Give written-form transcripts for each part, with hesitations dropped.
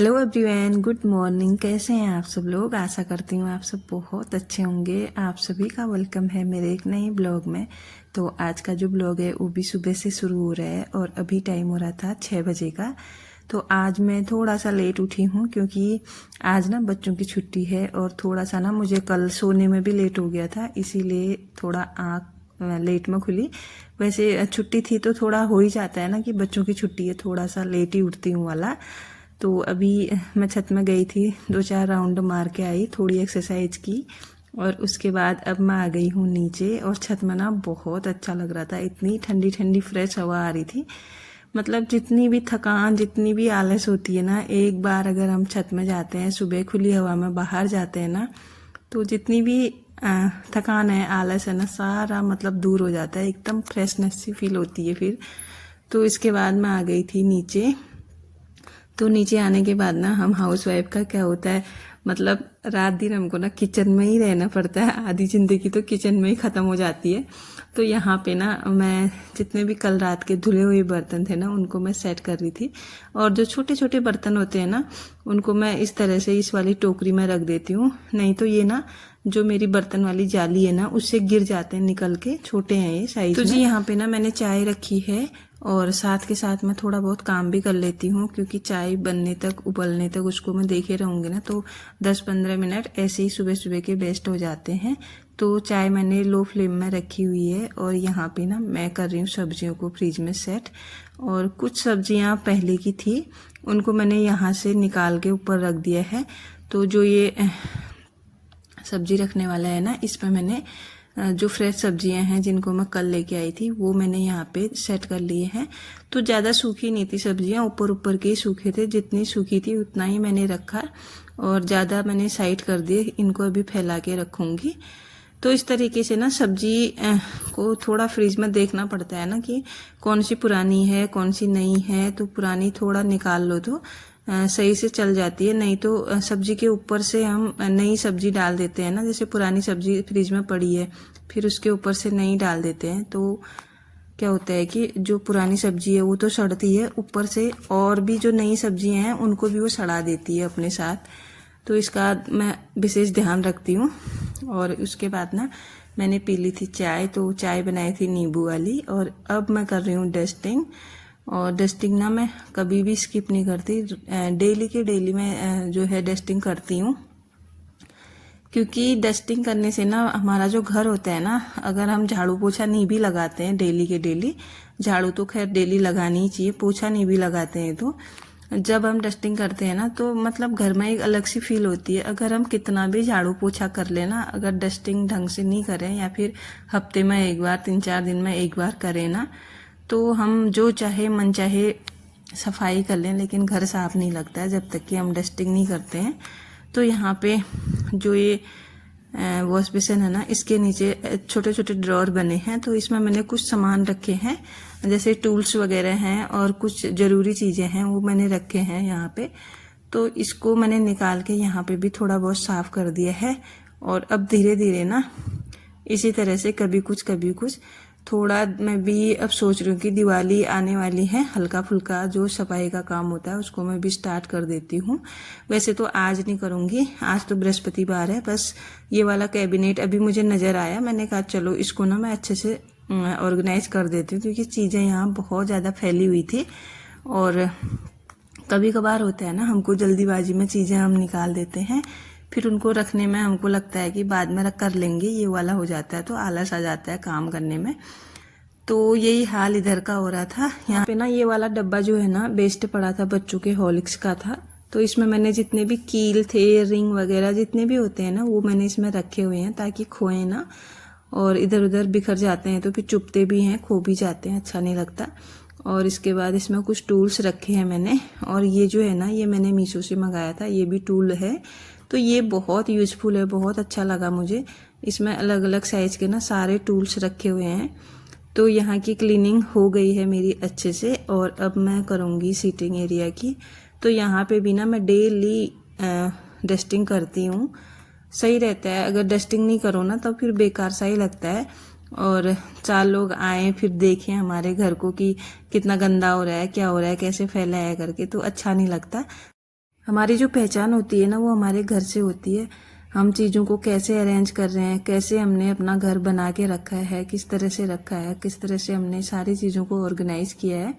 Hello everyone, good morning. कैसे हैं आप सब लोग? आशा करती हूँ आप सब बहुत अच्छे होंगे। आप सभी का वेलकम है मेरे एक नए ब्लॉग में। तो आज का जो ब्लॉग है वो भी सुबह से शुरू हो रहा है और अभी टाइम हो रहा था 6 बजे का। तो आज मैं थोड़ा सा लेट उठी हूँ क्योंकि आज ना बच्चों की छुट्टी है और थोड़ा सा ना मुझे कल सोने में भी लेट हो गया था, इसीलिए थोड़ा आँख लेट में खुली। वैसे छुट्टी थी तो थोड़ा हो ही जाता है ना कि बच्चों की छुट्टी है, थोड़ा सा लेट ही उठती हूँ वाला। तो अभी मैं छत में गई थी, 2-4 राउंड मार के आई, थोड़ी एक्सरसाइज की और उसके बाद अब मैं आ गई हूँ नीचे। और छत में ना बहुत अच्छा लग रहा था, इतनी ठंडी ठंडी फ्रेश हवा आ रही थी। मतलब जितनी भी थकान, जितनी भी आलस होती है ना, एक बार अगर हम छत में जाते हैं, सुबह खुली हवा में बाहर जाते हैं ना, तो जितनी भी थकान है, आलस है ना, सारा मतलब दूर हो जाता है। एकदम फ्रेशनेस सी फील होती है फिर। तो इसके बाद मैं आ गई थी नीचे। तो नीचे आने के बाद ना, हम हाउसवाइफ का क्या होता है, मतलब रात दिन हमको ना किचन में ही रहना पड़ता है। आधी जिंदगी तो किचन में ही ख़त्म हो जाती है। तो यहाँ पे ना मैं जितने भी कल रात के धुले हुए बर्तन थे ना, उनको मैं सेट कर रही थी। और जो छोटे छोटे बर्तन होते हैं ना, उनको मैं इस तरह से इस वाली टोकरी में रख देती हूँ। नहीं तो ये ना, जो मेरी बर्तन वाली जाली है ना, उससे गिर जाते हैं निकल के, छोटे हैं ये साइज में। तो जी यहाँ पे ना मैंने चाय रखी है और साथ के साथ मैं थोड़ा बहुत काम भी कर लेती हूँ, क्योंकि चाय बनने तक, उबलने तक उसको मैं देखे रहूँगी ना, तो 10-15 मिनट ऐसे ही सुबह सुबह के वेस्ट हो जाते हैं। तो चाय मैंने लो फ्लेम में रखी हुई है और यहाँ पे ना मैं कर रही हूँ सब्जियों को फ्रिज में सेट। और कुछ सब्जियाँ पहले की थी, उनको मैंने यहाँ से निकाल के ऊपर रख दिया है। तो जो ये सब्जी रखने वाला है ना, इसमें मैंने जो फ्रेश सब्जियां हैं जिनको मैं कल लेके आई थी, वो मैंने यहाँ पे सेट कर लिए हैं। तो ज़्यादा सूखी नहीं थी सब्जियां, ऊपर ऊपर के ही सूखे थे। जितनी सूखी थी उतना ही मैंने रखा और ज़्यादा मैंने साइड कर दिए। इनको अभी फैला के रखूँगी। तो इस तरीके से ना सब्जी को थोड़ा फ्रिज में देखना पड़ता है ना, कि कौन सी पुरानी है, कौन सी नई है। तो पुरानी थोड़ा निकाल लो तो सही से चल जाती है। नहीं तो सब्जी के ऊपर से हम नई सब्जी डाल देते हैं ना, जैसे पुरानी सब्जी फ्रिज में पड़ी है, फिर उसके ऊपर से नई डाल देते हैं, तो क्या होता है कि जो पुरानी सब्जी है वो तो सड़ती है, ऊपर से और भी जो नई सब्जियां हैं उनको भी वो सड़ा देती है अपने साथ। तो इसका मैं विशेष ध्यान रखती हूँ। और उसके बाद ना मैंने पी ली थी चाय। तो चाय बनाई थी नींबू वाली। और अब मैं कर रही हूँ डस्टिंग। और डस्टिंग ना मैं कभी भी स्किप नहीं करती, डेली के डेली मैं जो है डस्टिंग करती हूँ। क्योंकि डस्टिंग करने से ना हमारा जो घर होता है ना, अगर हम झाड़ू पोछा नहीं भी लगाते हैं डेली के डेली, झाड़ू तो खैर डेली लगानी ही चाहिए, पोछा नहीं भी लगाते हैं, तो जब हम डस्टिंग करते हैं ना, तो मतलब घर में एक अलग सी फील होती है। अगर हम कितना भी झाड़ू पोछा कर लेना, अगर डस्टिंग ढंग से नहीं करें या फिर हफ्ते में एक बार, 3-4 दिन में एक बार करें ना, तो हम जो चाहे मन चाहे सफाई कर लें, लेकिन घर साफ नहीं लगता है जब तक कि हम डस्टिंग नहीं करते हैं। तो यहाँ पे जो ये वॉश बेसिन है ना, इसके नीचे छोटे छोटे ड्रॉर बने हैं। तो इसमें मैंने कुछ सामान रखे हैं, जैसे टूल्स वगैरह हैं और कुछ ज़रूरी चीज़ें हैं, वो मैंने रखे हैं यहाँ पे। तो इसको मैंने निकाल के यहाँ पे भी थोड़ा बहुत साफ कर दिया है। और अब धीरे धीरे ना इसी तरह से कभी कुछ थोड़ा, मैं भी अब सोच रही हूँ कि दिवाली आने वाली है, हल्का फुल्का जो सफाई का काम होता है उसको मैं भी स्टार्ट कर देती हूँ। वैसे तो आज नहीं करूँगी, आज तो बृहस्पतिवार है। बस ये वाला कैबिनेट अभी मुझे नज़र आया, मैंने कहा चलो इसको ना मैं अच्छे से ऑर्गेनाइज कर देती हूँ, क्योंकि चीज़ें यहाँ बहुत ज़्यादा फैली हुई थी। और कभी कभार होता है ना, हमको जल्दीबाजी में चीज़ें हम निकाल देते हैं, फिर उनको रखने में हमको लगता है कि बाद में कर लेंगे, ये वाला हो जाता है, तो आलस आ जाता है काम करने में। तो यही हाल इधर का हो रहा था। यहाँ पे ना ये वाला डब्बा जो है ना, वेस्ट पड़ा था, बच्चों के हॉर्लिक्स का था। तो इसमें मैंने जितने भी कील थे, रिंग वगैरह जितने भी होते हैं ना, वो मैंने इसमें रखे हुए हैं ताकि खोए ना, और इधर उधर बिखर जाते हैं तो फिर चुभते भी हैं, खो भी जाते हैं, अच्छा नहीं लगता। और इसके बाद इसमें कुछ टूल्स रखे हैं मैंने। और ये जो है ना, ये मैंने मीशो से मंगाया था, ये भी टूल है। तो ये बहुत यूज़फुल है, बहुत अच्छा लगा मुझे। इसमें अलग अलग साइज़ के ना सारे टूल्स रखे हुए हैं। तो यहाँ की क्लीनिंग हो गई है मेरी अच्छे से, और अब मैं करूँगी सीटिंग एरिया की। तो यहाँ पे भी ना मैं डेली डस्टिंग करती हूँ, सही रहता है। अगर डस्टिंग नहीं करो ना, तो फिर बेकार सा ही लगता है। और 4 लोग आए फिर देखें हमारे घर को कि कितना गंदा हो रहा है, क्या हो रहा है, कैसे फैला है करके, तो अच्छा नहीं लगता। हमारी जो पहचान होती है ना, वो हमारे घर से होती है। हम चीज़ों को कैसे अरेंज कर रहे हैं, कैसे हमने अपना घर बना के रखा है, किस तरह से रखा है, किस तरह से हमने सारी चीज़ों को ऑर्गेनाइज किया है,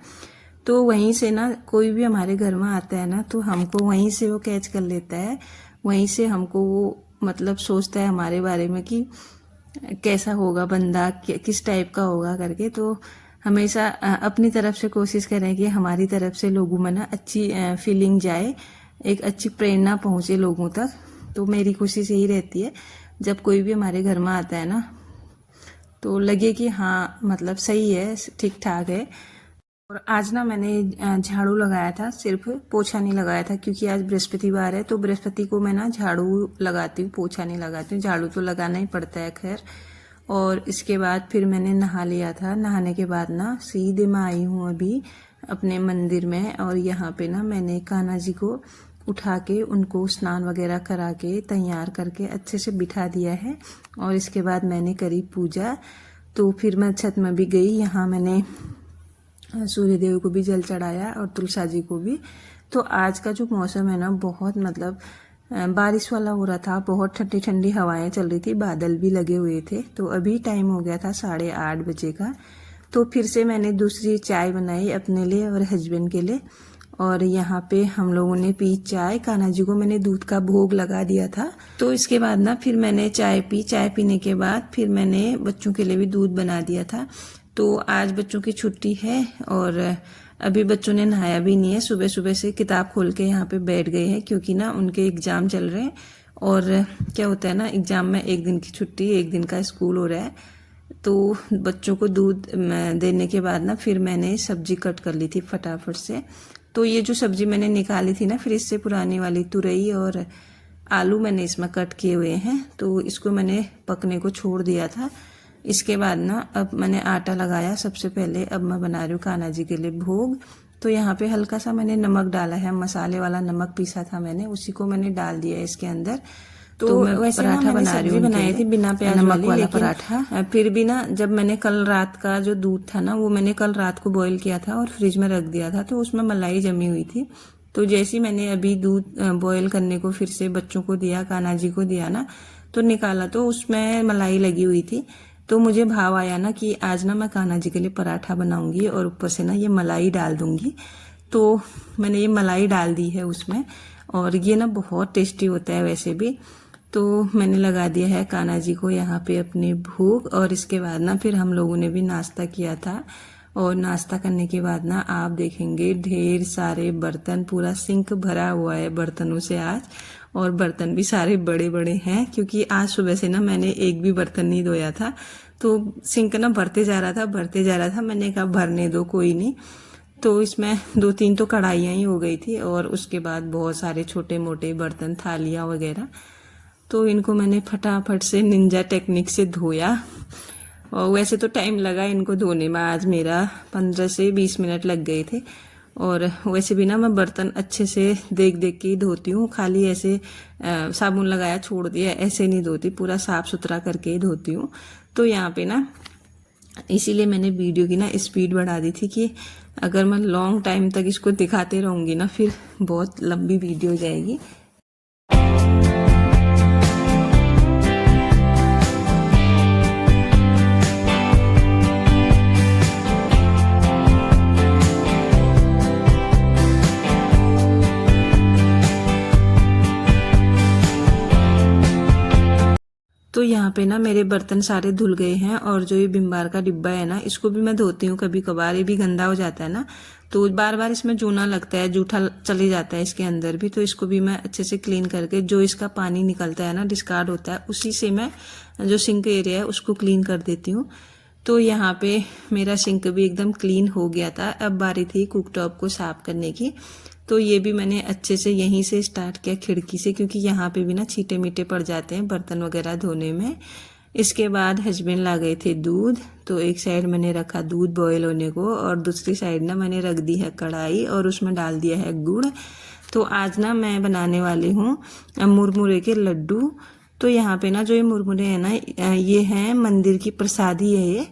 तो वहीं से ना कोई भी हमारे घर में आता है ना, तो हमको वहीं से वो कैच कर लेता है। वहीं से हमको वो मतलब सोचता है हमारे बारे में कि कैसा होगा बंदा, किस टाइप का होगा करके। तो हमेशा अपनी तरफ से कोशिश करें कि हमारी तरफ से लोगों में ना अच्छी फीलिंग जाए, एक अच्छी प्रेरणा पहुंचे लोगों तक। तो मेरी कोशिश यही रहती है, जब कोई भी हमारे घर में आता है ना, तो लगे कि हाँ मतलब सही है, ठीक ठाक है। और आज ना मैंने झाड़ू लगाया था, सिर्फ पोछा नहीं लगाया था, क्योंकि आज बृहस्पतिवार है। तो बृहस्पति को मैं ना झाड़ू लगाती हूँ, पोछा नहीं लगाती हूँ। झाड़ू तो लगाना ही पड़ता है खैर। और इसके बाद फिर मैंने नहा लिया था। नहाने के बाद ना सीधे मैं आई हूँ अभी अपने मंदिर में। और यहाँ पे ना मैंने कान्हा जी को उठा के उनको स्नान वगैरह करा के तैयार करके अच्छे से बिठा दिया है। और इसके बाद मैंने करी पूजा। तो फिर मैं छत में भी गई, यहाँ मैंने सूर्य देव को भी जल चढ़ाया और तुलसा जी को भी। तो आज का जो मौसम है ना, बहुत मतलब बारिश वाला हो रहा था, बहुत ठंडी ठंडी हवाएं चल रही थी, बादल भी लगे हुए थे। तो अभी टाइम हो गया था 8:30 बजे का। तो फिर से मैंने दूसरी चाय बनाई अपने लिए और हस्बैंड के लिए। और यहाँ पे हम लोगों ने पी चाय। कान्हा जी को मैंने दूध का भोग लगा दिया था। तो इसके बाद ना फिर मैंने चाय पी। चाय पीने के बाद फिर मैंने बच्चों के लिए भी दूध बना दिया था। तो आज बच्चों की छुट्टी है और अभी बच्चों ने नहाया भी नहीं है। सुबह सुबह से किताब खोल के यहाँ पे बैठ गए हैं, क्योंकि ना उनके एग्जाम चल रहे हैं। और क्या होता है ना, एग्जाम में एक दिन की छुट्टी, एक दिन का स्कूल हो रहा है। तो बच्चों को दूध देने के बाद ना फिर मैंने सब्जी कट कर ली थी फटाफट से। तो ये जो सब्जी मैंने निकाली थी ना फ्रिज से, पुरानी वाली, तुरई और आलू मैंने इसमें कट किए हुए हैं। तो इसको मैंने पकने को छोड़ दिया था। इसके बाद ना अब मैंने आटा लगाया सबसे पहले। अब मैं बना रही हूँ कान्हा जी के लिए भोग। तो यहाँ पे हल्का सा मैंने नमक डाला है, मसाले वाला नमक पीसा था मैंने, उसी को मैंने डाल दिया है इसके अंदर। तो मैं वैसे पराठा बना रही हूँ, बनाई थी बिना प्याज नमक वाला पराठा। फिर भी ना जब मैंने कल रात का जो दूध था ना, वो मैंने कल रात को बॉईल किया था और फ्रिज में रख दिया था, तो उसमें मलाई जमी हुई थी। तो जैसे ही मैंने अभी दूध बॉईल करने को फिर से बच्चों को दिया, कान्हा जी को दिया ना, तो निकाला तो उसमें मलाई लगी हुई थी। तो मुझे भाव आया ना कि आज ना मैं कान्हा जी के लिए पराठा बनाऊंगी और ऊपर से ना ये मलाई डाल दूंगी। तो मैंने ये मलाई डाल दी है उसमें, और ये ना बहुत टेस्टी होता है वैसे भी। तो मैंने लगा दिया है कान्हा जी को यहाँ पे अपने भोग। और इसके बाद ना फिर हम लोगों ने भी नाश्ता किया था। और नाश्ता करने के बाद ना आप देखेंगे ढेर सारे बर्तन, पूरा सिंक भरा हुआ है बर्तनों से आज। और बर्तन भी सारे बड़े बड़े हैं, क्योंकि आज सुबह से ना मैंने एक भी बर्तन नहीं धोया था। तो सिंक ना भरते जा रहा था, भरते जा रहा था। मैंने कहा भरने दो, कोई नहीं। तो इसमें 2-3 तो कढ़ाइयाँ ही हो गई थी, और उसके बाद बहुत सारे छोटे मोटे बर्तन, थालियाँ वगैरह। तो इनको मैंने फटाफट से निंजा टेक्निक से धोया। और वैसे तो टाइम लगा इनको धोने में, आज मेरा 15 से 20 मिनट लग गए थे। और वैसे भी ना मैं बर्तन अच्छे से देख देख के ही धोती हूँ, खाली ऐसे साबुन लगाया छोड़ दिया ऐसे नहीं धोती, पूरा साफ सुथरा करके ही धोती हूँ। तो यहाँ पे ना इसीलिए मैंने वीडियो की ना स्पीड बढ़ा दी थी, कि अगर मैं लॉन्ग टाइम तक इसको दिखाते रहूँगी ना, फिर बहुत लंबी वीडियो हो जाएगी। तो यहाँ पे ना मेरे बर्तन सारे धुल गए हैं। और जो ये विम बार का डिब्बा है ना, इसको भी मैं धोती हूँ कभी कभार, ये भी गंदा हो जाता है ना, तो बार बार इसमें जूना लगता है, जूठा चले जाता है इसके अंदर भी। तो इसको भी मैं अच्छे से क्लीन करके, जो इसका पानी निकलता है ना, डिस्कार्ड होता है, उसी से मैं जो सिंक एरिया है उसको क्लीन कर देती हूँ। तो यहाँ पे मेरा सिंक भी एकदम क्लीन हो गया था। अब बारी थी कुकटॉप को साफ करने की। तो ये भी मैंने अच्छे से यहीं से स्टार्ट किया, खिड़की से, क्योंकि यहाँ पे भी ना छींटे मीटे पड़ जाते हैं बर्तन वगैरह धोने में। इसके बाद हस्बैंड ला गए थे दूध। तो एक साइड मैंने रखा दूध बॉयल होने को, और दूसरी साइड ना मैंने रख दी है कढ़ाई और उसमें डाल दिया है गुड़। तो आज ना मैं बनाने वाली हूँ मुरमुरे के लड्डू। तो यहाँ पे ना जो ये मुरमुरे हैं ना, ये हैं मंदिर की प्रसादी है ये।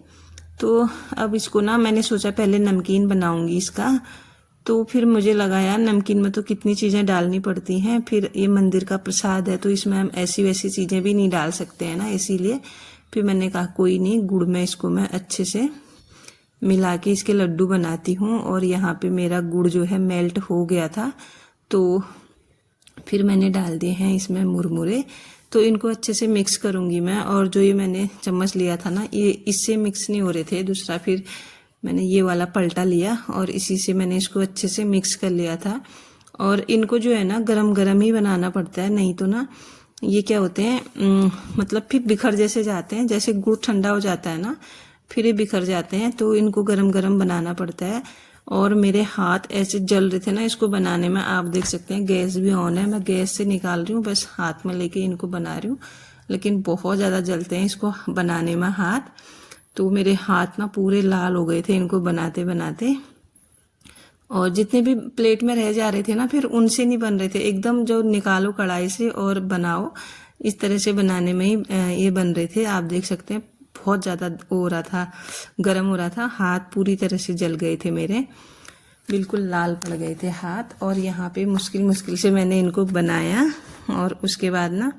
तो अब इसको ना मैंने सोचा पहले नमकीन बनाऊंगी इसका। तो फिर मुझे लगा यार नमकीन में तो कितनी चीज़ें डालनी पड़ती हैं, फिर ये मंदिर का प्रसाद है तो इसमें हम ऐसी वैसी चीज़ें भी नहीं डाल सकते हैं ना, इसीलिए फिर मैंने कहा कोई नहीं, गुड़ में इसको मैं अच्छे से मिला के इसके लड्डू बनाती हूँ। और यहाँ पे मेरा गुड़ जो है मेल्ट हो गया था, तो फिर मैंने डाल दिए हैं इसमें मुरमुरे। तो इनको अच्छे से मिक्स करूँगी मैं। और जो ये मैंने चम्मच लिया था ना, ये इससे मिक्स नहीं हो रहे थे, दूसरा फिर मैंने ये वाला पलटा लिया और इसी से मैंने इसको अच्छे से मिक्स कर लिया था। और इनको जो है ना गरम गरम ही बनाना पड़ता है, नहीं तो ना ये क्या होते हैं मतलब फिर बिखर जैसे जाते हैं, जैसे गुड़ ठंडा हो जाता है ना फिर ये बिखर जाते हैं, तो इनको गरम गरम बनाना पड़ता है। और मेरे हाथ ऐसे जल रहे थे ना इसको बनाने में, आप देख सकते हैं गैस भी ऑन है, मैं गैस से निकाल रही हूँ, बस हाथ में लेके इनको बना रही हूँ, लेकिन बहुत ज़्यादा जलते हैं इसको बनाने में हाथ। तो मेरे हाथ ना पूरे लाल हो गए थे इनको बनाते बनाते, और जितने भी प्लेट में रह जा रहे थे ना फिर उनसे नहीं बन रहे थे एकदम, जो निकालो कढ़ाई से और बनाओ इस तरह से बनाने में ही ये बन रहे थे। आप देख सकते हैं बहुत ज़्यादा हो रहा था, गर्म हो रहा था, हाथ पूरी तरह से जल गए थे मेरे, बिल्कुल लाल पड़ गए थे हाथ। और यहाँ पे मुश्किल मुश्किल से मैंने इनको बनाया और उसके बाद ना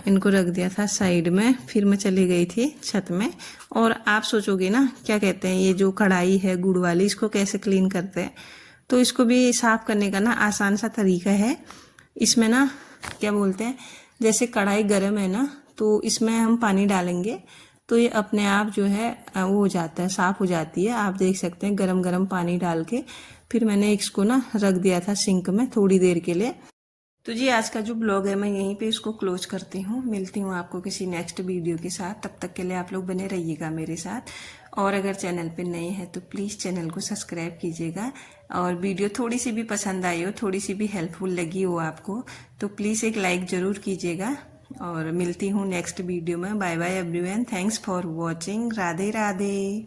इनको रख दिया था साइड में। फिर मैं चली गई थी छत में। और आप सोचोगे ना क्या कहते हैं ये जो कढ़ाई है गुड़ वाली, इसको कैसे क्लीन करते हैं, तो इसको भी साफ करने का ना आसान सा तरीका है। इसमें ना क्या बोलते हैं, जैसे कढ़ाई गर्म है ना तो इसमें हम पानी डालेंगे तो ये अपने आप जो है वो हो जाता है, साफ हो जाती है। आप देख सकते हैं गरम गरम पानी डाल के फिर मैंने इसको ना रख दिया था सिंक में थोड़ी देर के लिए। तो जी आज का जो ब्लॉग है मैं यहीं पे इसको क्लोज करती हूँ, मिलती हूँ आपको किसी नेक्स्ट वीडियो के साथ। तब तक के लिए आप लोग बने रहिएगा मेरे साथ। और अगर चैनल पे नए हैं तो प्लीज़ चैनल को सब्सक्राइब कीजिएगा। और वीडियो थोड़ी सी भी पसंद आई हो, थोड़ी सी भी हेल्पफुल लगी हो आपको, तो प्लीज़ एक लाइक ज़रूर कीजिएगा। और मिलती हूँ नेक्स्ट वीडियो में। Bye bye everyone, thanks for watching, Radhe Radhe.